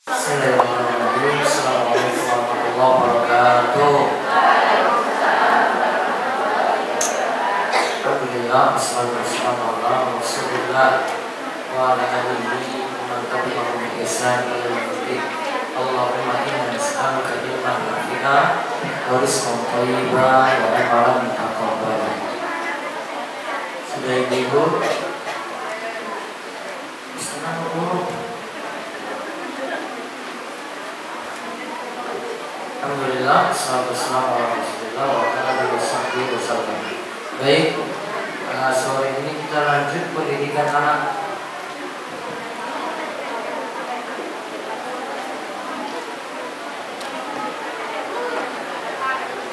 Bismillahirrahmanirrahim. Assalamualaikum warahmatullahi wabarakatuh. Alhamdulillah, wassalatu wassalamu ala Rasulillah wa ala alihi wa man tabi'ahum bi ihsan ila yaumil. Allahumma inna nas'aluka ilman nafi'an wa rizqan thayyiban wa amalan mutaqabbalan. Sudah ibu, senang buruk. Alhamdulillah, salatu wassalamu ala Rasulillah wa ala alihi wasallam. Baik, sore ini kita lanjut pendidikan anak.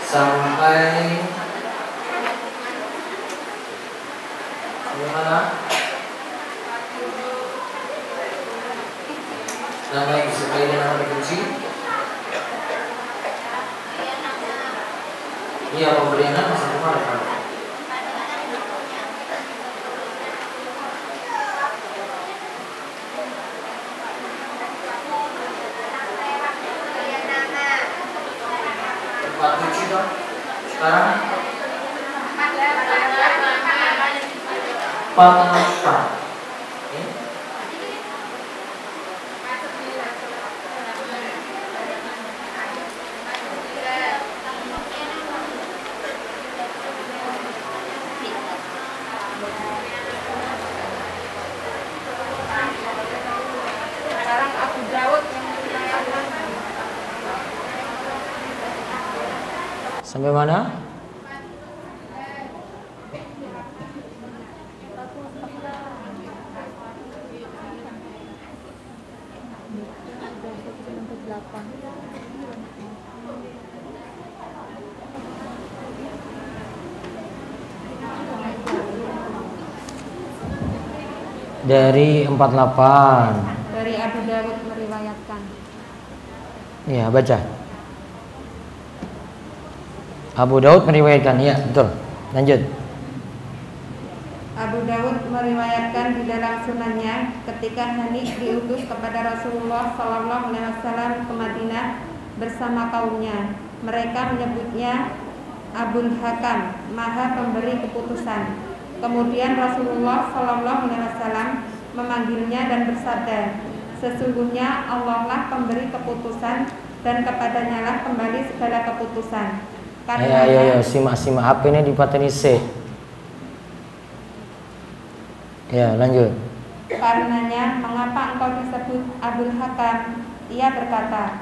Sampai mana? Nama yang disukai dan nama dibenci? Iya, pemberian nama sampai mana kan? Tempat cuci dong. Sekarang 4. Sampai mana? Dari 48. Dari Abu Dawud meriwayatkan. Iya, baca. Abu Daud meriwayatkan, ya betul. Lanjut. Abu Dawud meriwayatkan di dalam sunannya ketika Hani diutus kepada Rasulullah Sallallahu Alaihi Wasallam ke Madinah bersama kaumnya. Mereka menyebutnya Abul Hakam, Maha Pemberi Keputusan. Kemudian Rasulullah Sallallahu Alaihi Wasallam memanggilnya dan bersabda, sesungguhnya Allah lah pemberi keputusan dan kepadanya lah kembali segala keputusan. Ayo, simak HP-nya dipateni C. Ya, lanjut. Karenanya, mengapa engkau disebut Abul Hakam? Ia berkata,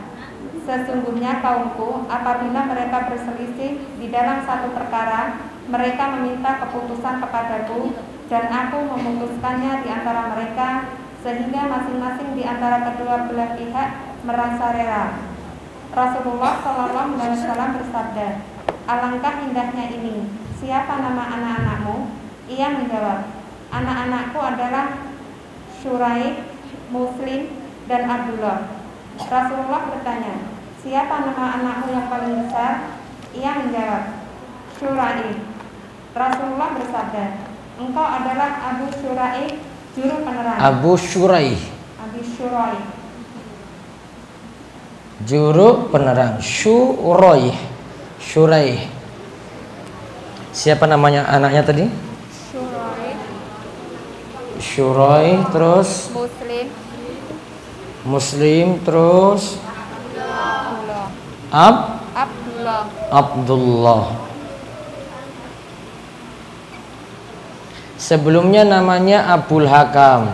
sesungguhnya kaumku apabila mereka berselisih di dalam satu perkara, mereka meminta keputusan kepadaku dan aku memutuskannya di antara mereka sehingga masing-masing di antara kedua belah pihak merasa rela. Rasulullah Sallallahu Alaihi Wasallam bersabda, alangkah indahnya ini. Siapa nama anak-anakmu? Ia menjawab, anak-anakku adalah Syuraih, Muslim, dan Abdullah. Rasulullah bertanya, siapa nama anakmu yang paling besar? Ia menjawab, Syuraih. Rasulullah bersabda, engkau adalah Abu Syuraih, juru penerang. Abu Syuraih. Abu Syuraih. Juru penerang. Syuraih. Siapa namanya anaknya tadi? Syuraih, terus Muslim, terus Abdullah. Sebelumnya namanya Abul Hakam.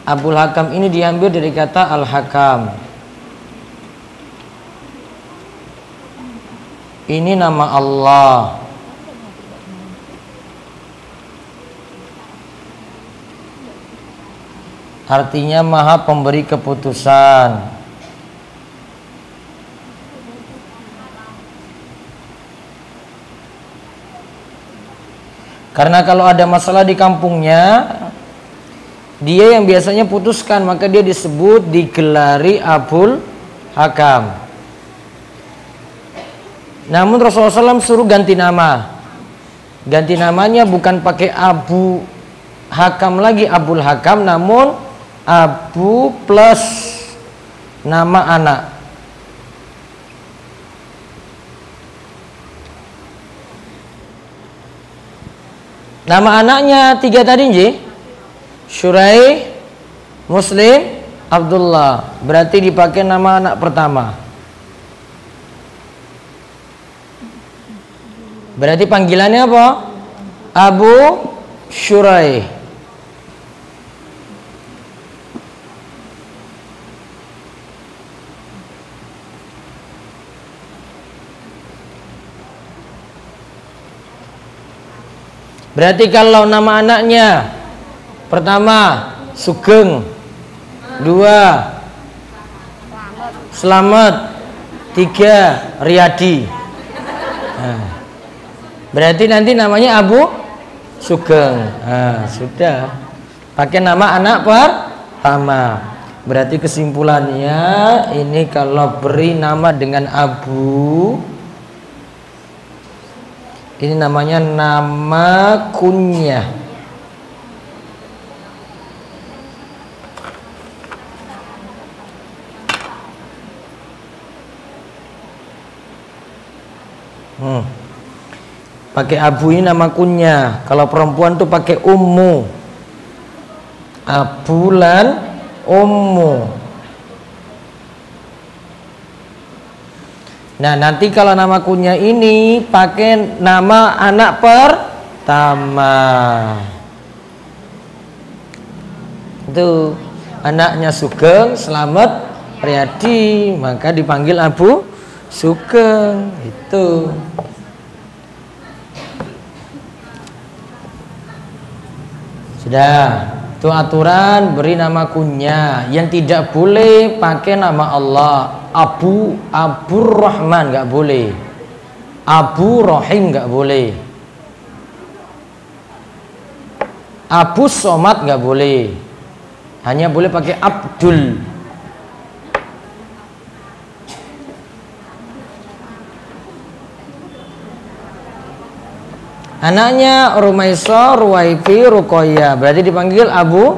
Abul Hakam ini diambil dari kata Al-Hakam. Ini nama Allah. Artinya Maha Pemberi Keputusan. Karena kalau ada masalah di kampungnya, dia yang biasanya putuskan, maka dia disebut, digelari Abul Hakam. Namun Rasulullah SAW suruh ganti nama. Ganti namanya bukan pakai Abu Hakam lagi Abul Hakam, namun Abu plus nama anak. Nama anaknya 3 tadi nji? Syurai, Muslim, Abdullah. Berarti dipakai nama anak pertama. Berarti panggilannya apa? Abu Syurai. Berarti kalau nama anaknya pertama Sugeng, 2 Slamet, 3 Riyadi. Nah, berarti nanti namanya Abu Sugeng. Nah, sudah pakai nama anak pertama. Berarti kesimpulannya ini kalau beri nama dengan Abu, ini namanya nama kunyah. Pakai Abu ini nama kunyah. Kalau perempuan tuh pakai Ummu. Abulan Ummu. Nah, nanti kalau nama kunyah ini pakai nama anak pertama. Itu anaknya Sugeng, Slamet, Riyadi, maka dipanggil Abu Sugeng. Itu. Sudah. Itu aturan beri nama kunyah. Yang tidak boleh pakai nama Allah. Abu Rahman nggak boleh. Abu Rahim nggak boleh. Abu Somad nggak boleh. Hanya boleh pakai Abdul. Anaknya Rumaisa, Ruwaifi, Ruqayyah. Berarti dipanggil Abu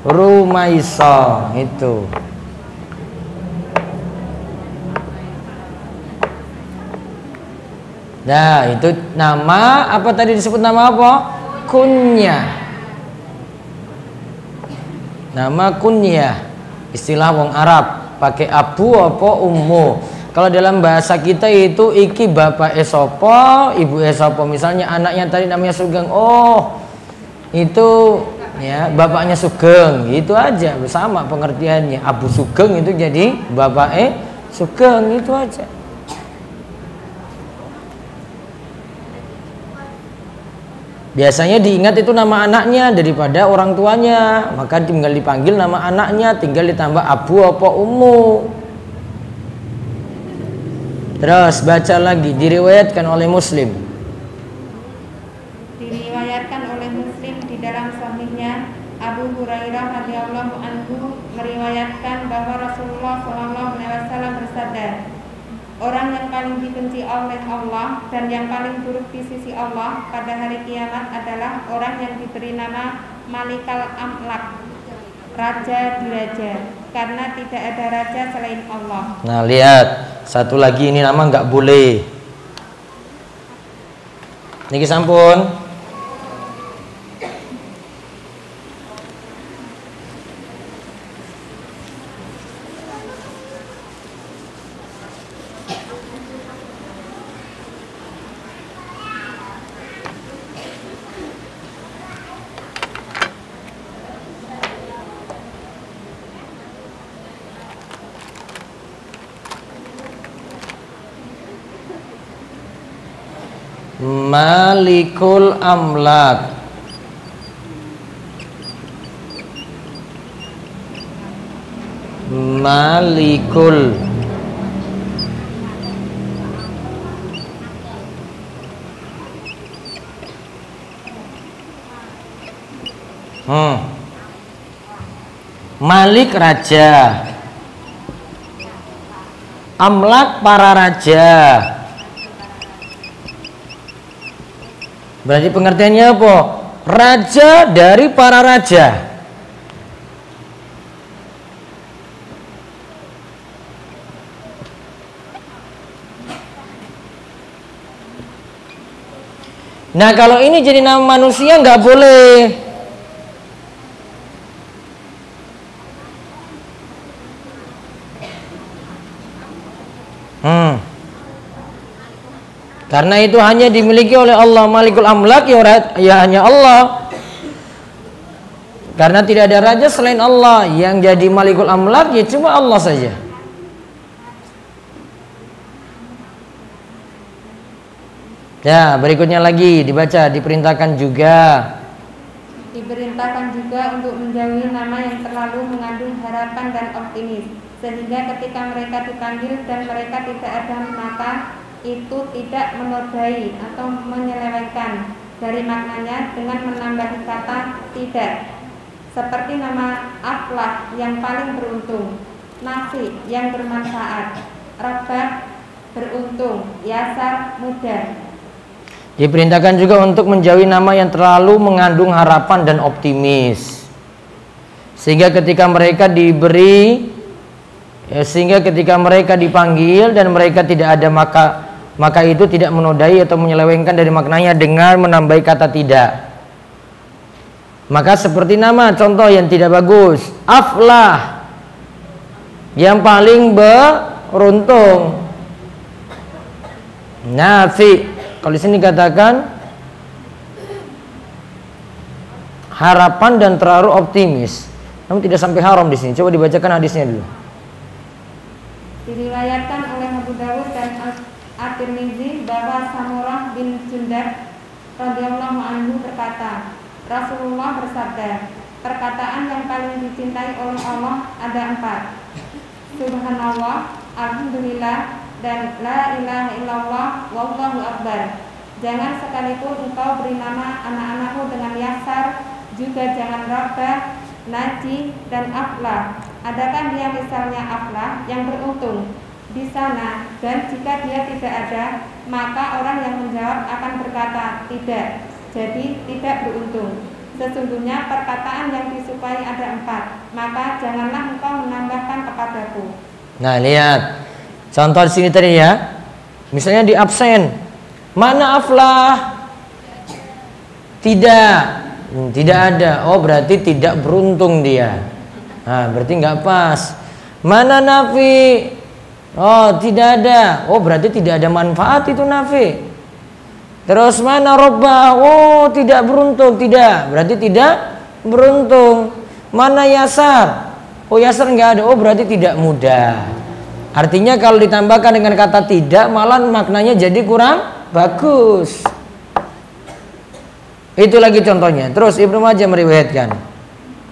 Rumaisa. Itu. Nah, itu nama apa tadi disebut nama apa? Kunyah. Nama kunyah. Istilah wong Arab, pakai Abu apa Ummu. Kalau dalam bahasa kita itu iki bapak esopo, ibu esopo. Misalnya anaknya tadi namanya Sugeng. Oh, itu ya bapaknya Sugeng. Itu aja, sama pengertiannya. Abu Sugeng itu jadi bapak Sugeng, itu aja. Biasanya diingat itu nama anaknya daripada orang tuanya, maka tinggal dipanggil nama anaknya, tinggal ditambah Abu apa Ummu. Terus baca lagi, diriwayatkan oleh Muslim. Diriwayatkan oleh Muslim di dalam sahihnya, Abu Hurairah radhiyallahu anhu meriwayatkan bahwa Rasulullah SAW bersabda, orang yang paling dibenci oleh Allah dan yang paling buruk di sisi Allah pada hari kiamat adalah orang yang diberi nama Malikal Amlak, raja diraja, karena tidak ada raja selain Allah. Nah, lihat satu lagi, ini nama nggak boleh. Niki sampun. Malikul Amlak. Malikul Malik raja, Amlak para raja. Berarti pengertiannya apa? raja dari para raja. Nah, kalau ini jadi nama manusia nggak boleh. Karena itu hanya dimiliki oleh Allah. Malikul Amlak ya hanya Allah. Karena tidak ada raja selain Allah. Yang jadi Malikul Amlak ya cuma Allah saja. Ya, berikutnya lagi dibaca, diperintahkan juga. Diperintahkan juga untuk menjauhi nama yang terlalu mengandung harapan dan optimis, sehingga ketika mereka dipanggil dan mereka tidak ada, maka itu tidak menodai atau menyelewengkan dari maknanya dengan menambahi kata tidak, seperti nama Aflah yang paling beruntung, Nafi yang bermanfaat, Rabah beruntung, Yasar mudah. Diperintahkan juga untuk menjauhi nama yang terlalu mengandung harapan dan optimis, sehingga ketika mereka dipanggil dan mereka tidak ada, maka itu tidak menodai atau menyelewengkan dari maknanya dengan menambahi kata tidak. Maka seperti nama contoh yang tidak bagus, Aflah yang paling beruntung, Nafi. Kalau di sini katakan harapan dan terlalu optimis, namun tidak sampai haram di sini. Coba dibacakan hadisnya dulu. Diriwayatkan oleh Abu Dawud dan At-Tirmizi bahwa Samurah bin Jundab radhiyallahu anhu berkata, Rasulullah bersabda, perkataan yang paling dicintai oleh Allah ada 4. Subhanallah, alhamdulillah, dan la ilaha illallah wallahu akbar. Jangan sekalipun engkau beri nama anak-anakmu dengan Yasar, juga jangan Rabah, Naji, dan Aflah. Adakah dia misalnya Aflah yang beruntung di sana, dan jika dia tidak ada, maka orang yang menjawab akan berkata tidak, jadi tidak beruntung. Sesungguhnya perkataan yang disukai ada 4, maka janganlah engkau menambahkan kepadaku. Nah, lihat contoh di sini tadi ya. Misalnya di absen, mana Aflah? Tidak ada. Oh, berarti tidak beruntung dia. Nah, berarti nggak pas. Mana Nafi? Oh, tidak ada. Oh, berarti tidak ada manfaat itu Nafi. Terus mana Robbah? Oh, tidak beruntung. Tidak, berarti tidak beruntung. Mana Yasar? Oh, Yasar nggak ada. Oh, berarti tidak mudah. Artinya kalau ditambahkan dengan kata tidak, malah maknanya jadi kurang bagus. Itu lagi contohnya. Terus Ibnu Majah meriwayatkan.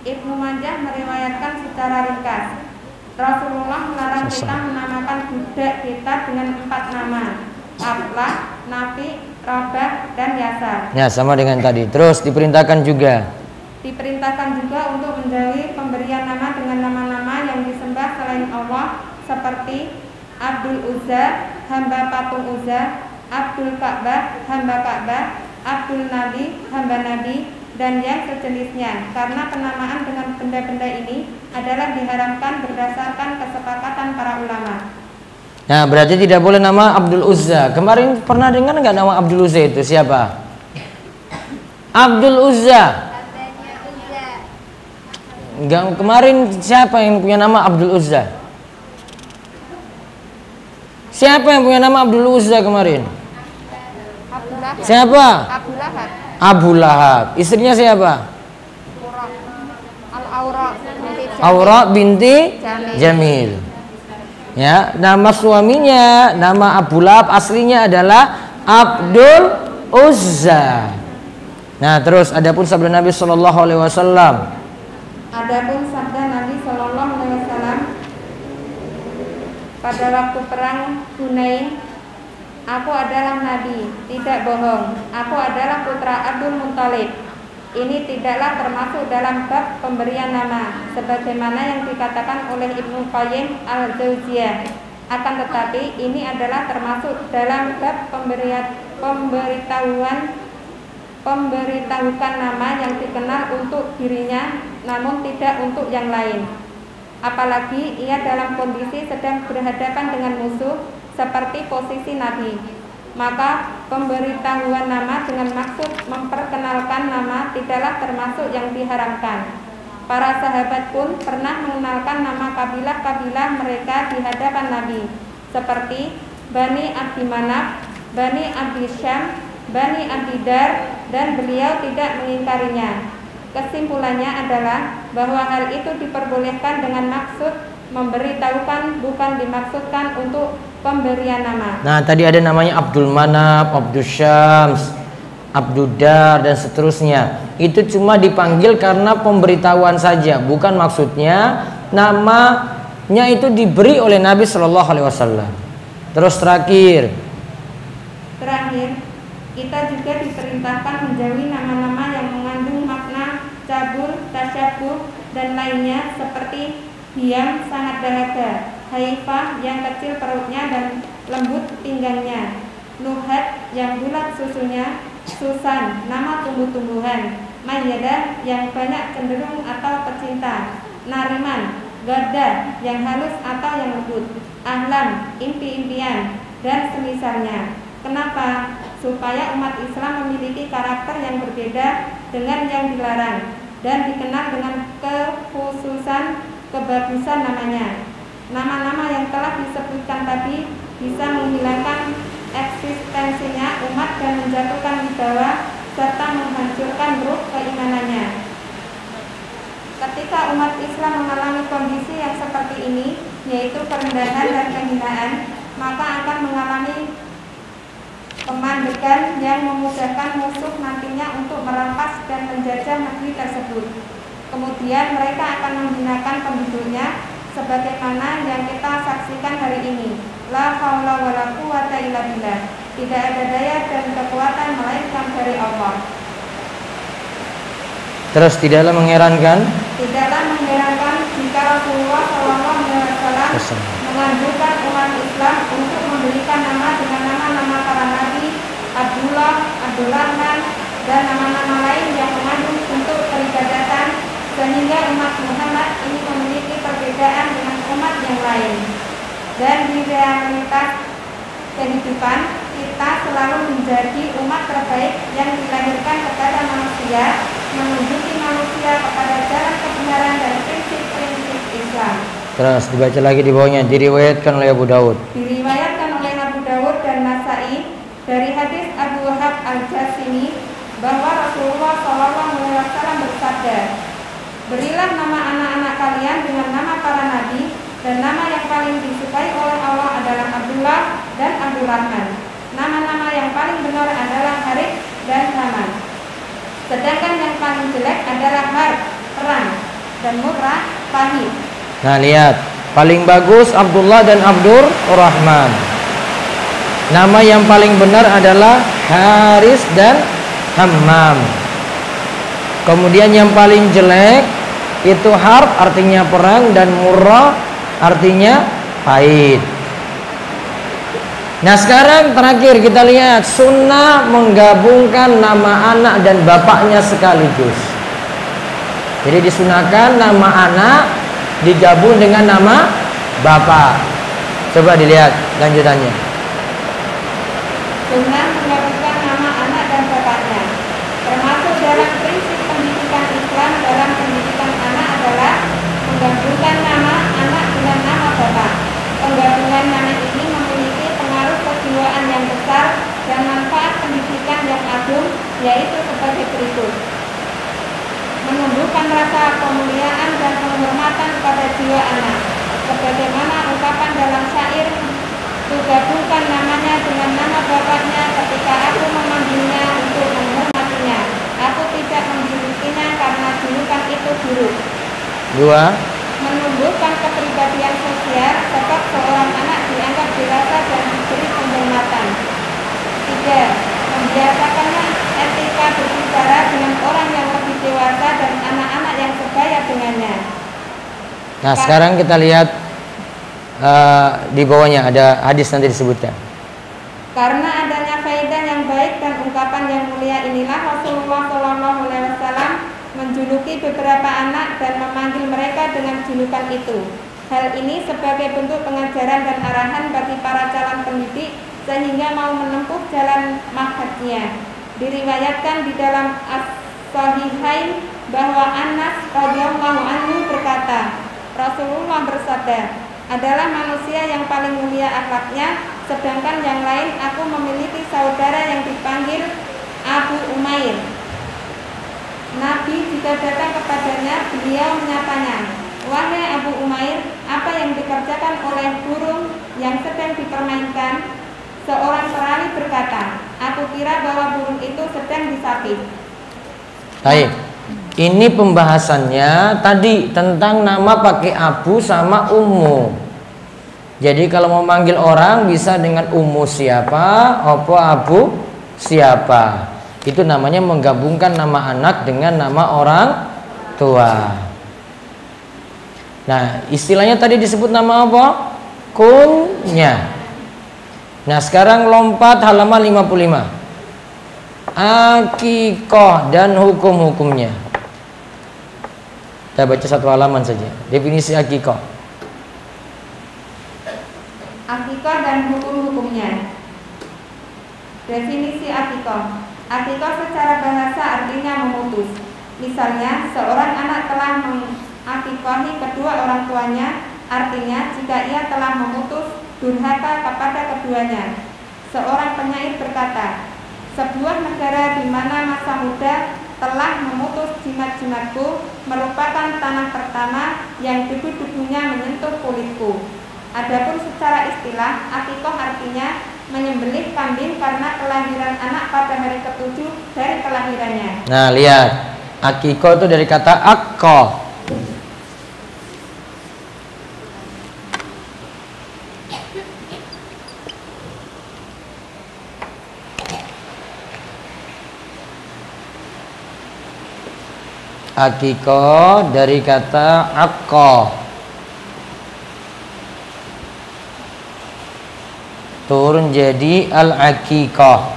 Ibnu Majah meriwayatkan secara ringkas, Rasulullah melarang kita menamakan budak kita dengan 4 nama, Aflah, Nafi, Rabah, dan Yasar. Ya, sama dengan tadi. Terus diperintahkan juga untuk menjauhi pemberian nama dengan nama-nama yang disembah selain Allah, seperti Abdul Uzza, hamba patung Uzza, Abdul Ka'bah, hamba Ka'bah, Abdul Nabi, hamba Nabi, dan yang sejenisnya, karena penamaan dengan benda-benda ini adalah diharamkan berdasarkan kesepakatan para ulama. Nah, berarti tidak boleh nama Abdul Uzza. Kemarin pernah dengar nggak nama Abdul Uzza itu siapa? Abdul Uzza. Enggak, kemarin siapa yang punya nama Abdul Uzza? Siapa yang punya nama Abdul Uzza kemarin? Siapa? Abu Lahab. Istrinya siapa? Aura binti Jamil. Ya, nama suaminya, nama Abu Lahab aslinya adalah Abdul Uzza. Nah, terus adapun sabda Nabi Shallallahu Alaihi Wasallam. Adapun sabda Nabi Shallallahu Alaihi Wasallam pada waktu perang Hunain, aku adalah Nabi, tidak bohong. Aku adalah putra Abdul Muttalib. Ini tidaklah termasuk dalam bab pemberian nama, sebagaimana yang dikatakan oleh Ibnu Qayyim al-Jauziyah. Akan tetapi ini adalah termasuk dalam bab pemberitahuan memberitahukan nama yang dikenal untuk dirinya namun tidak untuk yang lain. Apalagi ia dalam kondisi sedang berhadapan dengan musuh seperti posisi Nabi. Maka pemberitahuan nama dengan maksud memperkenalkan nama tidaklah termasuk yang diharamkan. Para sahabat pun pernah mengenalkan nama kabilah-kabilah mereka di hadapan Nabi, seperti Bani Abdi Manaf, Bani Abdi Syam, Bani Abdi Dar, dan beliau tidak mengingkarinya. Kesimpulannya adalah bahwa hal itu diperbolehkan dengan maksud memberitahukan, bukan dimaksudkan untuk pemberian nama. Nah, tadi ada namanya Abdul Manaf, Abdul Syams, Abdul Dar, dan seterusnya. Itu cuma dipanggil karena pemberitahuan saja, bukan maksudnya namanya itu diberi oleh Nabi Shallallahu Alaihi Wasallam. Terus terakhir, kita juga diperintahkan menjauhi nama-nama yang mengandung makna cabul, tasyabuh, dan lainnya seperti Hiam sangat dahaga, Haifah yang kecil perutnya dan lembut pinggangnya, Nuhat yang bulat susunya, Susan nama tumbuh-tumbuhan, Mayyadah yang banyak cenderung atau pecinta, Nariman Gada yang halus atau yang lembut, Ahlam impi-impian, dan semisalnya. Kenapa? Supaya umat Islam memiliki karakter yang berbeda dengan yang dilarang dan dikenal dengan kekhususan kebagusan namanya. Nama-nama yang telah disebutkan tadi bisa menghilangkan eksistensinya umat dan menjatuhkan wibawa serta menghancurkan ruh keimanannya. Ketika umat Islam mengalami kondisi yang seperti ini, yaitu kerendahan dan kehinaan, maka akan mengalami pemandekan yang memudahkan musuh nantinya untuk merampas dan menjajah negeri tersebut. Kemudian mereka akan menghinakan penduduknya sebagaimana yang kita saksikan hari ini. La haula wala quwata illa billah. Tidak ada daya dan kekuatan melainkan dari Allah. terus tidaklah mengherankan jika Rasulullah SAW menganjurkan umat Islam untuk memberikan nama dengan nama-nama para nabi, Abdullah, Abdul Rahman, dan nama-nama lain yang mengandung untuk peribadatan, sehingga umat Muhammad ini memiliki perbedaan dengan umat yang lain. Dan di realitas kehidupan, kita selalu menjadi umat terbaik yang dilahirkan kepada manusia, menunjuki manusia kepada jalan kebenaran dan prinsip-prinsip Islam. Terus dibaca lagi di bawahnya, diriwayatkan oleh Abu Daud. Diriwayatkan oleh Abu Daud dan Nasai dari hadis Abu Wahab Al-Jasimi bahwa Rasulullah SAW bersabda, berilah nama anak-anak kalian dengan nama para nabi, dan nama yang paling disukai oleh Allah adalah Abdullah dan Abdul Rahman. Nama-nama yang paling benar adalah Harith dan Haman. Sedangkan yang paling jelek adalah Harb, perang, dan Murrah, pahit. Nah lihat, paling bagus Abdullah dan Abdur Rahman. Nama yang paling benar adalah Haris dan Hammam. Kemudian yang paling jelek itu Harb, artinya perang, dan Murrah artinya pahit. Nah sekarang terakhir kita lihat sunnah menggabungkan nama anak dan bapaknya sekaligus. Jadi disunahkan nama anak digabung dengan nama bapak. Coba dilihat lanjutannya. Sunnah menggabungkan nama anak dan bapaknya. Termasuk dalam prinsip pendidikan Islam dalam pendidikan anak adalah menggabungkan nama anak dengan nama bapak. Penggabungan nama ini memiliki pengaruh kejiwaan yang besar dan manfaat pendidikan yang agung, yaitu sebagai berikut: menumbuhkan rasa kemuliaan dan penghormatan pada jiwa anak, sebagaimana ungkapan dalam syair, "Kugabungkan namanya dengan nama bapaknya ketika aku memanggilnya untuk menghormatinya. Aku tidak menjulukinya karena julukan itu buruk." 2. Menumbuhkan kepribadian sosial, sebab seorang anak dianggap dewasa dan diberi penghormatan. 3. Membiasakannya etika berbicara dengan orang yang lebih dewasa dan anak-anak yang sebaya dengannya. Nah sekarang kita lihat di bawahnya ada hadis nanti disebutkan. Karena adanya faedah yang baik dan ungkapan yang mulia inilah Rasulullah SAW menjuluki beberapa anak dan memanggil mereka dengan julukan itu. Hal ini sebagai bentuk pengajaran dan arahan bagi para calon pendidik sehingga mau menempuh jalan mahadnya. Diriwayatkan di dalam As-Sahihain bahwa Anas radhiyallahu anhu berkata, Rasulullah bersabda, adalah manusia yang paling mulia akhlaknya, sedangkan yang lain aku memiliki saudara yang dipanggil Abu Umair. Nabi jika datang kepadanya, beliau menyapanya, wahai Abu Umair, apa yang dikerjakan oleh burung yang sedang dipermainkan? Seorang perawi berkata, aku kira bahwa burung itu sedang disapih. Baik, ini pembahasannya tadi tentang nama pakai abu sama ummu. Jadi kalau mau manggil orang bisa dengan ummu siapa, opo abu siapa. Itu namanya menggabungkan nama anak dengan nama orang tua. Nah, istilahnya tadi disebut nama apa? Kunya. Nah, sekarang lompat halaman 55. Akikoh dan hukum-hukumnya. Kita baca satu halaman saja. Definisi akikoh. Akikoh dan hukum-hukumnya. Definisi akikoh. Akikoh secara bahasa artinya memutus. Misalnya, seorang anak telah mengakikohi kedua orang tuanya, artinya jika ia telah memutus durhaka kepada keduanya. Seorang penyair berkata, sebuah negara di mana masa muda telah memutus jimat-jimatku merupakan tanah pertama yang debu-debunya menyentuh kulitku. Adapun secara istilah, akikoh artinya menyembelih kambing karena kelahiran anak pada hari ke-7 dari kelahirannya. Nah, lihat. Akikoh itu dari kata akkoh. Akikoh dari kata akkoh, turun jadi al-akikoh.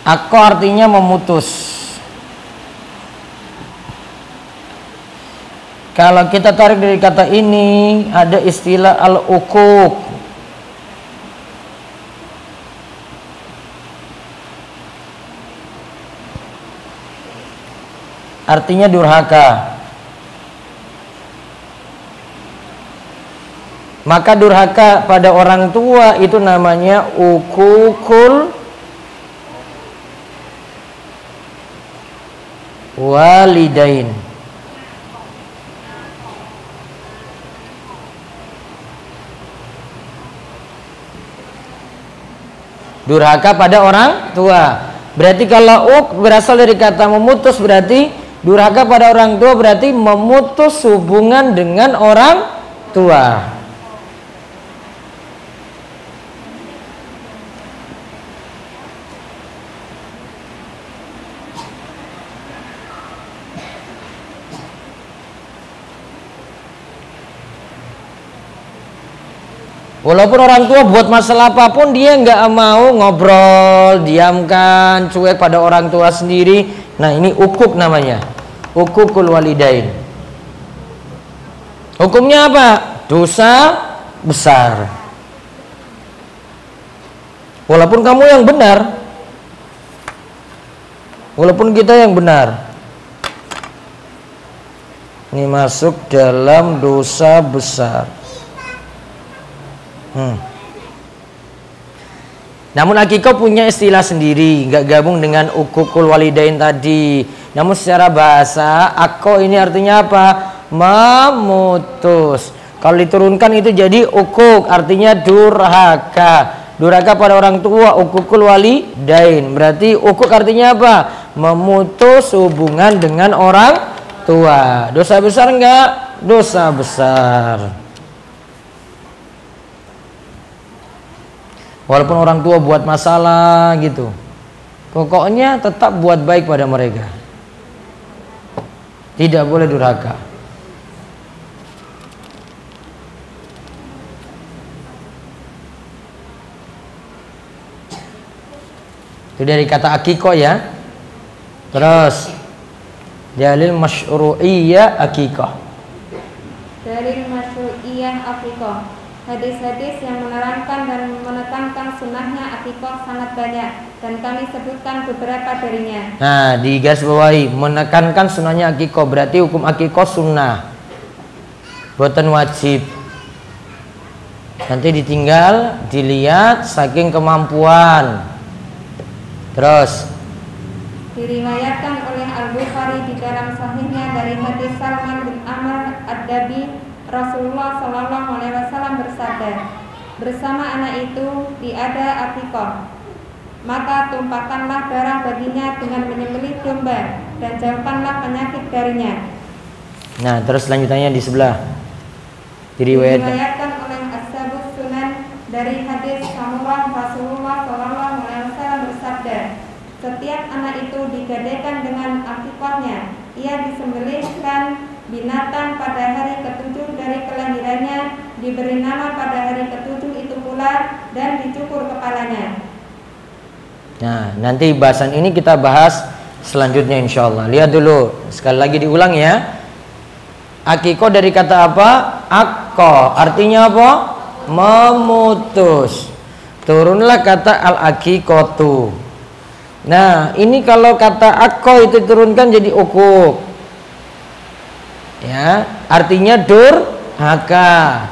Akkoh artinya memutus. Kalau kita tarik dari kata ini ada istilah al-uquq. Artinya durhaka. Maka durhaka pada orang tua itu namanya uququl walidain. Durhaka pada orang tua. Berarti kalau berasal dari kata memutus, berarti durhaka pada orang tua berarti memutus hubungan dengan orang tua. Walaupun orang tua buat masalah apapun dia nggak mau ngobrol, diamkan, cuek pada orang tua sendiri. Nah, ini uquq namanya, uququl walidain. Hukumnya apa? Dosa besar. Walaupun kamu yang benar, walaupun kita yang benar, ini masuk dalam dosa besar. Namun akikoh punya istilah sendiri, nggak gabung dengan uququl walidain tadi. Namun secara bahasa akkoh ini artinya apa? Memutus. Kalau diturunkan itu jadi uquq, artinya durhaka. Durhaka pada orang tua, uququl walidain. Berarti uquq artinya apa? Memutus hubungan dengan orang tua. Dosa besar enggak? Dosa besar. Walaupun orang tua buat masalah gitu, pokoknya tetap buat baik pada mereka. Tidak boleh durhaka. Itu dari kata akikoh ya. Terus dalil masyru'iyyah akikoh. Dalil masyru'iyyah akikoh. Hadis-hadis yang menerangkan dan menekankan sunnahnya akikoh sangat banyak, dan kami sebutkan beberapa darinya. Nah, di garis bawahi menekankan sunnahnya akikoh, berarti hukum akikoh sunnah, boten wajib. Nanti ditinggal dilihat saking kemampuan. Terus diriwayatkan oleh Al-Bukhari di dalam sahihnya dari hadis Salman bin Amr Ad-Dabi, Rasulullah Shallallahu Alaihi Wasallam bersabda, bersama anak itu tiada akikoh, maka tumpahkanlah darah baginya dengan menyembelih domba dan jauhkanlah penyakit darinya. Nah, terus lanjutannya di sebelah diriwayatkan oleh Ashabus Sunan dari hadis Samurah, Rasulullah Shallallahu Alaihi Wasallam bersabda, setiap anak itu digadaikan dengan akikohnya, ia disembelihkan binatang pada hari ketujuh dari kelahirannya, diberi nama pada hari ketujuh itu pula, dan dicukur kepalanya. Nah, nanti bahasan ini kita bahas selanjutnya insyaallah. Lihat dulu, sekali lagi diulang ya. Akikoh dari kata apa? Akko, artinya apa? Memutus. Turunlah kata al-akikotu. Nah, ini kalau kata akko itu turunkan jadi ukuk. Ya, artinya durhaka.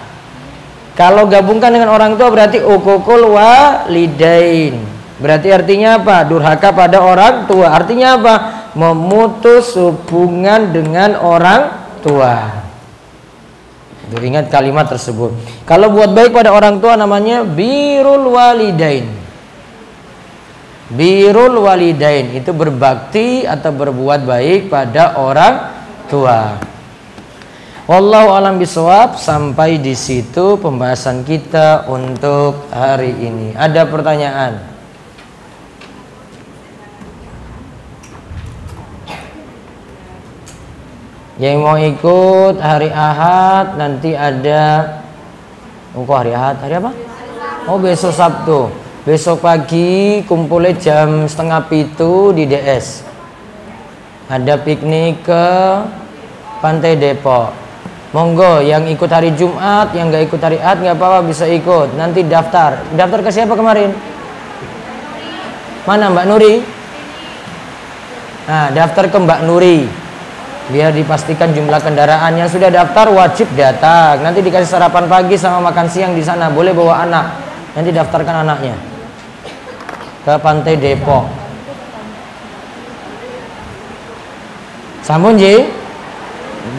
Kalau gabungkan dengan orang tua berarti ukukul walidain. Berarti artinya apa? Durhaka pada orang tua. Artinya apa? Memutus hubungan dengan orang tua. Ingat kalimat tersebut. Kalau buat baik pada orang tua namanya birrul walidain. Birrul walidain itu berbakti atau berbuat baik pada orang tua. Wallahu alam bisawab. Sampai di situ pembahasan kita untuk hari ini. Ada pertanyaan? Yang mau ikut hari Ahad nanti ada. Oh, hari Ahad, hari apa? Oh, besok Sabtu. Besok pagi kumpulnya jam 6:30 di DS. Ada piknik ke Pantai Depok. Monggo, yang ikut hari Jumat, yang nggak ikut hari Ahad nggak apa-apa, bisa ikut. Nanti daftar. Daftar ke siapa kemarin? Mana Mbak Nuri? Nah, daftar ke Mbak Nuri. Biar dipastikan jumlah kendaraan. Yang sudah daftar wajib datang. Nanti dikasih sarapan pagi sama makan siang di sana. Boleh bawa anak. Nanti daftarkan anaknya ke Pantai Depok. Sampun Ji?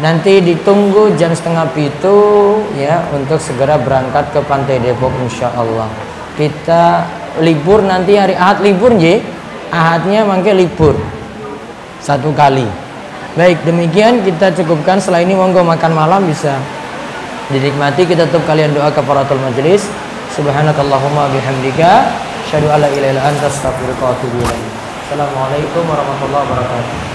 Nanti ditunggu jam 6:30 ya untuk segera berangkat ke Pantai Depok insya Allah. Kita libur nanti hari Ahad libur Ji. Ahadnya mangke libur satu kali. Baik, demikian kita cukupkan. Setelah ini monggo makan malam bisa dinikmati. Kita tutup kalian doa kafaratul majelis. Subhanakallahumma bihamdika asyhadu alla ilaha illa anta astaghfiruka wa atubu ilaik. Assalamualaikum warahmatullahi wabarakatuh.